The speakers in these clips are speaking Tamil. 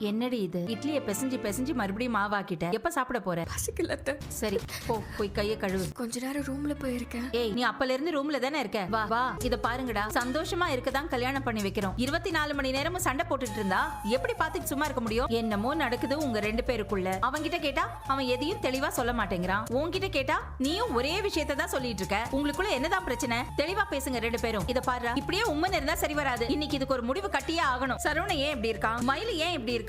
என்னடி இது? இட்லியை பிசைஞ்சு பிசைஞ்சு மறுபடியும் மாவாக்கிட்ட. எப்ப சாப்பிட போற? பசிக்கல அத்தை. சரி போ, போய் கைய கழுவு. கொஞ்ச நேரம் ரூம்ல போயிருக்கேன். ஏய், நீ அப்பல இருந்து ரூம்ல தானே இருக்க. வா வா, இத பாருங்கடா, சந்தோஷமா இருக்கதான் கல்யாணம் பண்ணி வைக்கிறோம். 24 மணி நேரமும் சண்டை போட்டுட்டு இருந்தா எப்படி பாத்துட்டு சும்மா இருக்க முடியும்? என்னமோ நடக்குது உங்க ரெண்டு பேருக்குள்ள. அவன்கிட்ட கேட்டா அவன் எதையும் தெளிவா சொல்ல மாட்டேங்கிறான். உன்கிட்ட கேட்டா நீயும் ஒரே விஷயத்தை தான் சொல்லிட்டு இருக்க. உங்களுக்குள்ள என்னதான் பிரச்சனை? தெளிவா பேசுங்க ரெண்டு பேரும். இத பாரு, இப்படியே உண்மைன்னு இருந்தா சரி வராது. இன்னைக்கு இதுக்கு ஒரு முடிவு கட்டியே ஆகணும். சரவண ஏன் இப்படி இருக்கான், மயிலு ஏன் இப்படி இருக்கான்னு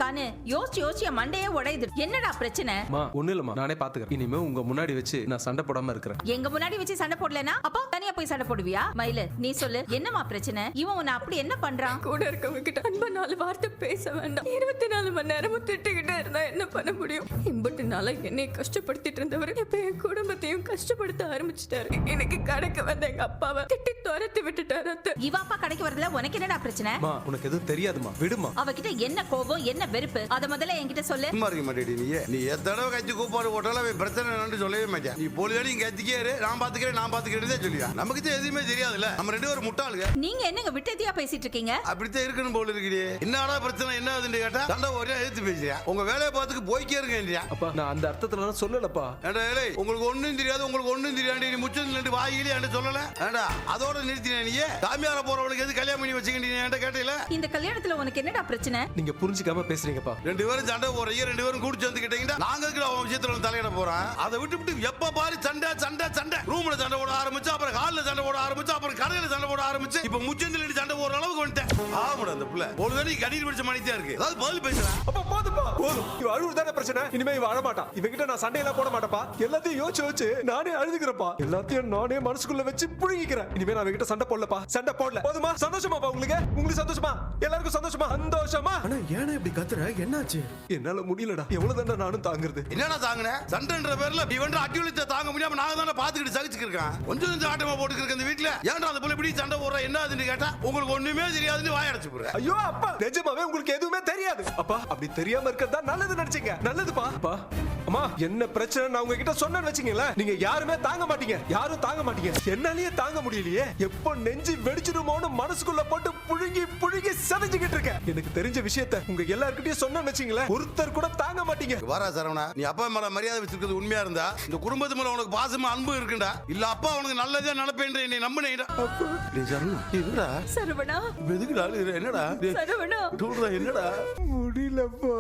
யோசிச்சு யோசிச்சு மண்டையே உடையுது. என்னடா பிரச்சனை? ஒண்ணு இல்லம்மா, நானே பாத்துக்கிறேன். இனிமே உங்க முன்னாடி வச்சு நான் சண்டை போடாம இருக்கிறேன். எங்க முன்னாடி வச்சு சண்டை போடலனா அப்போ தனியா போய் சண்டை போடுவியா? மயிலு நீ சொல்லு, என்னமா பிரச்சனை? இவன் உன்னை அப்படி என்ன பண்றான்? கூட இருக்கவங்க கிட்ட அன்பா 4 வார்த்தை பேச வேண்டாம். 24 மணி நேரமும் திட்டுக்கிட்டே இருந்தா என்ன பண்ண முடியும்? இம்பட்டு நாளா என்னை கஷ்டப்படுத்திட்டு இருந்தவர் இப்ப என் குடும்பத்தையும் கஷ்டப்படுத்த ஆரம்பிச்சிட்டாரு. எனக்கு கடைக்கு வந்த எங்க அப்பாவை திட்டி துரத்தி விட்டுட்டாரு. இவ அப்பா கடைக்கு வரதுல உனக்கு என்னடா பிரச்சனை? உனக்கு எதுவும் தெரியாதுமா, விடுமா. அவகிட்ட என்ன கோபம், என்ன வெறுப்பு, அத முதல்ல என்கிட்ட சொல்லு. நீ எத்தனை கட்சி கூப்பாடு போட்டாலும் பிரச்சனை என்னன்னு சொல்லவே மாட்டேன். நீ போலியாடி இங்க கத்திக்கே நான் பாத்துக்கிறேன் சொல்லியா? நமக்கு எதுவுமே தெரியாதுல்ல. நம்ம ரெண்டு பேரும் முட்டாளுங்க. நீங்க என்னங்க விட்டதியா பேசிட்டு இருக்கீங்க? அப்படித்தான் இருக்கணும் போல இருக்குது. என்னடா பிரச்சனை என்ன ஆகுதுன்னு கேட்டா சண்டை ஒரே எடுத்து பேசுறியா? உங்க வேலையை பார்த்துக்கு போய்க்கே இருக்க. அப்பா நான் அந்த அர்த்தத்துல சொல்லலப்பா. ஏண்டா ஏலே, உங்களுக்கு ஒண்ணும் தெரியாது, உங்களுக்கு ஒண்ணும் தெரியாது. நீ முச்சம் நின்று வாயிலே என்று சொல்லல. ஏண்டா அதோட நிறுத்தின நீ சாமியார போறவளுக்கு எது கல்யாணம் பண்ணி வச்சுக்கிட்டீங்க என்கிட்ட கேட்டீல? இந்த கல்யாணத்துல உனக்கு என்னடா பிரச்சனை? நீங்க புரிஞ்சுக்காம பேசுறீங்கப்பா. ரெண்டு பேரும் சண்டை போறீங்க, ரெண்டு பேரும் கூடி சேர்ந்துக்கிட்டீங்கன்னா நாங்க இருக்கிற அவன் விஷயத்துல தலையிட போறேன். அதை விட்டு எப்ப பாரு சண்டை சண்டை சண்டை. ரூம்ல சண்டை போட ஆரம்பிச்சு, அப்புறம் ஹால்ல சண்டை போட ஆரம்பிச்சு, அப்புறம் கடையில சண்டை போட ஆரம்பிச்சு, இப்ப முச்சந்தில சண்டை போற அளவுக்கு வந்துட்டேன். ஆமாடா அந்த புள்ள ஒரு வேளை கண்ணீர் பிடிச்ச மணிதான் இருக்கு. அதாவது பதில் பேசுறேன். அப்பா போதுப்பா, போதும். இவ அழுவுதானே பிரச்சனை. இனிமே இவ அழ மாட்டான். இவகிட்ட நான் சண்டையெல்லாம் போட மாட்டேப்பா. எல்லாத்தையும் யோசிச்சு நானே அழுதுக்கிறப்பா. எல்லாத்தையும் நானே மனசுக்குள்ள வச்சு புழுங்கிக்கிறேன். இனிமே நான் இவகிட்ட சண்டை போடலப்பா. சண்டை போடல. போதுமா? சந்தோஷமாப்பா உங்களுக்கு சந்தோஷமா? எல்லாருக்கும் சந்தோஷமா? சந்தோஷமா? ஆனா ஏன்னா இப்படி கத்துற? என்னாச்சு? என்னால முடியலடா. எவ்வளவுதான்டா நானும் தாங்குறது. என்னடா தாங்குன? சண்டைன்ற பேர்ல இவன் அடியுளித்த தாங்க முடியாம நாங்க தானே பாத்துக்கிட்டு சகிச்சுக்கிருக்கேன். கொஞ்சம் ஆட்டமா போட்டுக்கிட்டு இந்த வீட்டுல ஏன்டா அந்த புள்ள இப்படி சண்டை போடுற என்ன ஆகுதுன்னு கேட்டா உங்களுக்கு ஒண்ணுமே தெரியாதுன்னு வாயடைச்சு போடுற. ஐயோ அப்பா, நிஜமாவே உங்களுக்கு எதுவுமே தெரியாது. அப்பா அப்படி தெரியாம இருக்கிறதா நல்லது நினைச்சீங்க. நல்லதுப்பா. அப்பா அம்மா, என்ன பிரச்சனை நான் உங்ககிட்ட சொன்னேன்னு வச்சீங்களா, நீங்க யாருமே தாங்க மாட்டீங்க. யாரும் தாங்க மாட்டீங்க. என்னாலயே தாங்க முடியலையே. எப்போ நெஞ்சு வெடிச்சிடுமோன்னு மனசுக்குள்ள போட்டு புழுங்கி புழுங்கி சதைச்சுக்கிட்டு இருக்கேன். எனக்கு தெரிஞ்ச விஷயத்த உங்க எல்லார்கிட்டயும் சொன்னேன்னு வச்சீங்களா, ஒருத்தர் கூட தாங்க மாட்டீங்க. வாரா சரவணா, நீ அப்பா மேல மரியாதை வச்சிருக்கிறது உண்மையா இருந்தா இந்த குடும்பத்து மேல உனக்கு பாசமா அன்பு இருக்குண்டா. இல்ல அப்பா உனக்கு நல்லதே நினைப்பேன் என்னை நம்பினேடா. என்னடா சரவணா, எதுக்குடா என்னடா சரவணா சொல்ற? என்னடா முடியலப்பா.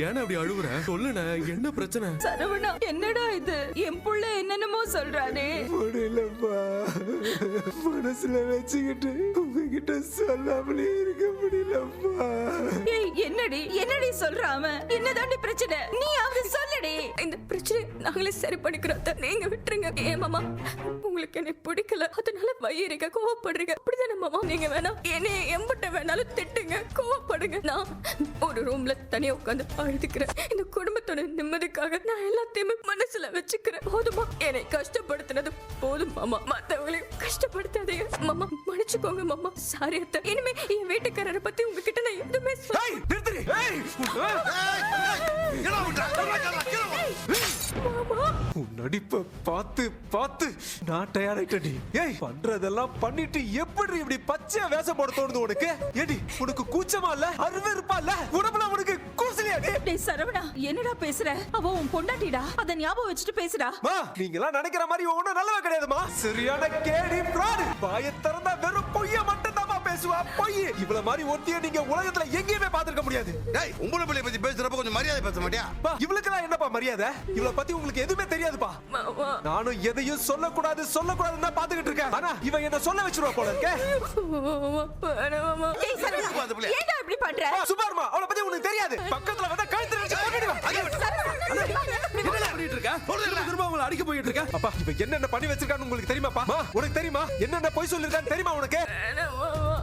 ஏன்னா அப்படி அழுவுற? சொல்லுன, என்ன பிரச்சனை? சரவணா, என்னடா இது? என் புள்ள என்னென்னமோ சொல்றானே. முடியலப்பா. மனசுல வச்சுக்கிட்டு உங்ககிட்ட சொல்லாமலே இருக்க முடியலப்பா. ஏய், என்னடி சொல்றாம? என்னதாண்டி பிரச்சனை? நீ அவரு சொல்லடி. இந்த பிரச்சனை நாங்களே சரி பண்ணிக்கிறோம். நீங்க விட்டுருங்க. ஏன் மாமா, உங்களுக்கு என்னை பிடிக்கல, அதனால வயிறுங்க கோவப்படுறீங்க. அப்படிதானே மாமா? நீங்க வேணா என்னை எம்பட்ட வேணாலும் திட்டுங்க, கோவப்படுங்க. நான் ஒரு ரூம்ல தனியா உட்காந்து அழுதுக்கிறேன். இந்த குடும்பத்தோட நிம்மதிக்காக நான் எல்லாத்தையுமே மனசுல வச்சுக்கிறேன். போதுமா? என்னை கஷ்டப்படுத்தினது போதும் மாமா. மத்தவங்களையும் கஷ்டப்படுத்தாதீங்க மாமா. மன்னிச்சுக்கோங்க மாமா. சாரி அத்தை. இனிமே என் வீட்டுக்காரரை பத்தி உங்ககிட்ட நான் எதுவுமே நடிப்ப பார்த்து பார்த்து நான் டயர்டாயிட்டேன். ஏய், பண்றதெல்லாம் பண்ணிட்டு எப்படி இப்படி பச்சையா வேஷம் போட தோணுது உனக்கு? ஏடி, உனக்கு கூச்சமா இல்ல? அருவருப்பா இல்ல? உடம்புல உனக்கு கூசலியா? டேய் சரவணா, என்னடா பேசுற? அவ உன் பொண்டாட்டிடா. அத ஞாபகம் வச்சுட்டு பேசுடா. நீங்களா நினைக்கிற மாதிரி ஒண்ணும் நல்லவ கிடையாதுமா. சரியான கேடி ஃப்ராட். வாயை திறந்தா வெறும் பொய்ய மட்டும் தான் பேசுவா. பொய். இவ்வளவு மாதிரி ஒருத்திய நீங்க உலகத்துல எங்கேயுமே பார்த்திருக்க முடியாது. டேய், உங்களை பிள்ளை பத்தி பேசுறப்ப கொஞ்சம் மரியாதை பேச மாட்டியா? இவளுக்கெல்லாம் என்னப்பா மரியாதை? இவளை பத்தி உங்களுக்கு எதுவுமே தெரியாதுப்பா. நானும் எதையும் சொல்லக்கூடாது சொல்லக்கூடாதுன்னு தான் பாத்துக்கிட்டு இருக்கேன். ஆனா இவன் என்ன சொல்ல வச்சிருவா போல இருக்கே. டேய் சரவணா, ஏன்டா இப்படி பண்ற? சுபார்மா, அவளை பத்தி உனக்கு தெரியாது. பக்கத்துல வந்தா கழுத்துல வச்சு கொன்னுடுவா. திரும்ப அவங்களை அடிக்க போயிட்டு இருக்க. அப்பா, இவன் என்னென்ன பண்ணி வச்சிருக்கான்னு உங்களுக்கு தெரியுமாப்பா? உனக்கு தெரியுமா? என்னென்ன பொய் சொல்லிருக்கான்னு தெரியுமா உனக்கு?